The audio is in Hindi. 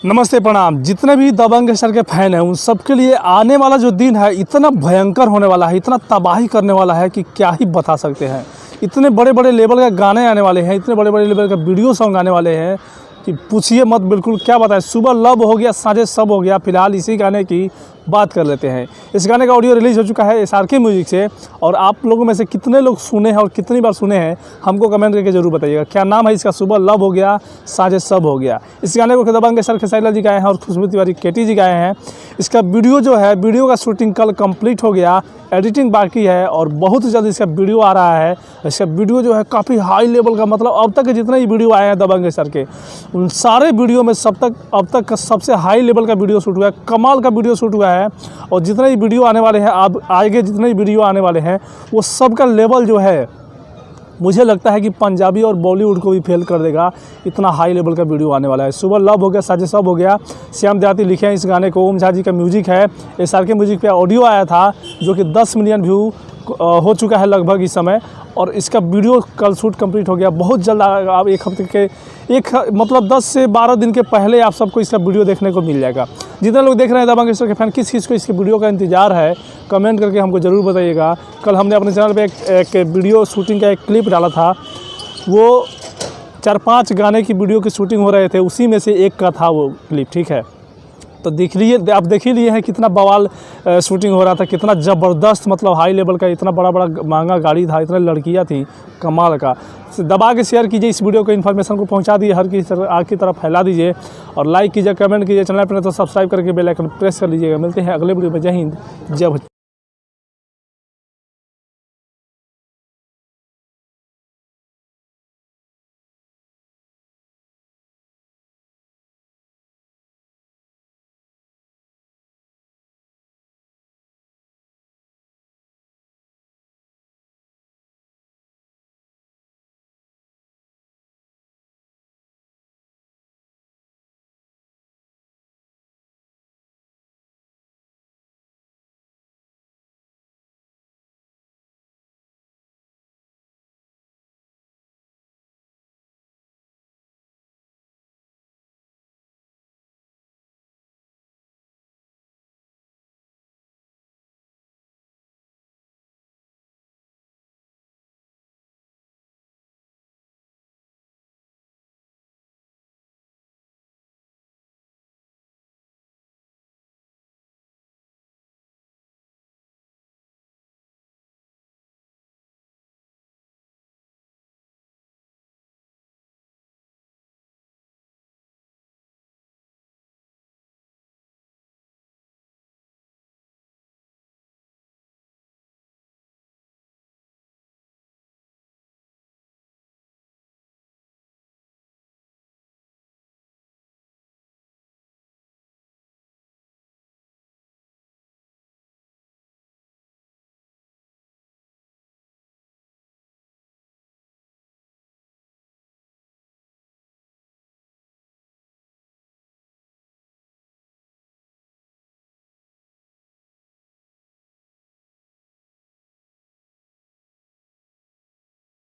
नमस्ते प्रणाम। जितने भी दबंग सर के फैन हैं उन सबके लिए आने वाला जो दिन है इतना भयंकर होने वाला है, इतना तबाही करने वाला है कि क्या ही बता सकते हैं। इतने बड़े बड़े लेवल का गाने आने वाले हैं, इतने बड़े बड़े लेवल का वीडियो सॉन्ग आने वाले हैं कि पूछिए मत। बिल्कुल क्या बताएं, सुबह लव हो गया, साँझे सब हो गया। फिलहाल इसी गाने की बात कर लेते हैं। इस गाने का ऑडियो रिलीज़ हो चुका है SRK म्यूजिक से, और आप लोगों में से कितने लोग सुने हैं और कितनी बार सुने हैं हमको कमेंट करके जरूर बताइएगा। क्या नाम है इसका? सुबह लव हो गया, साँझे सब हो गया। इस गाने को दबंग सर खेसारी जी गाए हैं और खुशबू तिवारी KT जी गाए हैं। इसका वीडियो जो है, वीडियो का शूटिंग कल कंप्लीट हो गया, एडिटिंग बाकी है और बहुत ही जल्द इसका वीडियो आ रहा है। इसका वीडियो जो है काफ़ी हाई लेवल का, मतलब अब तक जितने ही वीडियो आए हैं दबंग सर के, उन सारे वीडियो में अब तक का सबसे हाई लेवल का वीडियो शूट हुआ है, कमाल का वीडियो शूट हुआ है। और जितने ही वीडियो आने वाले हैं, अब आगे जितने ही वीडियो आने वाले हैं, वो सब का लेवल जो है मुझे लगता है कि पंजाबी और बॉलीवुड को भी फेल कर देगा। इतना हाई लेवल का वीडियो आने वाला है। सुबह लव हो गया, साँझे सब हो गया। श्याम देहाती लिखे हैं इस गाने को, ओम झा जी का म्यूजिक है। SRK म्यूजिक पे ऑडियो आया था जो कि 10 मिलियन व्यू हो चुका है लगभग इस समय, और इसका वीडियो कल शूट कंप्लीट हो गया। बहुत जल्द आप एक हफ्ते के मतलब 10 से 12 दिन के पहले आप सबको इसका वीडियो देखने को मिल जाएगा। जितने लोग देख रहे हैं दबंग सर के फैन, किस चीज़ को इसके वीडियो का इंतजार है कमेंट करके हमको ज़रूर बताइएगा। कल हमने अपने चैनल पे एक वीडियो शूटिंग का एक क्लिप डाला था, वो 4-5 गाने की वीडियो की शूटिंग हो रहे थे, उसी में से एक का था वो क्लिप, ठीक है। तो देख लिए, आप देख ही लिए हैं कितना बवाल शूटिंग हो रहा था, कितना ज़बरदस्त, मतलब हाई लेवल का। इतना बड़ा बड़ा महंगा गाड़ी था, इतने लड़कियां थी, कमाल का। दबा के शेयर कीजिए इस वीडियो को, इन्फॉर्मेशन को पहुंचा दीजिए, हर किसी तरह आग की तरफ फैला दीजिए, और लाइक कीजिए, कमेंट कीजिए। चैनल पर तो सब्सक्राइब करके बेल आइकन प्रेस कर लीजिएगा। मिलते हैं अगले वीडियो में। जय हिंद, जय भोजपुरी।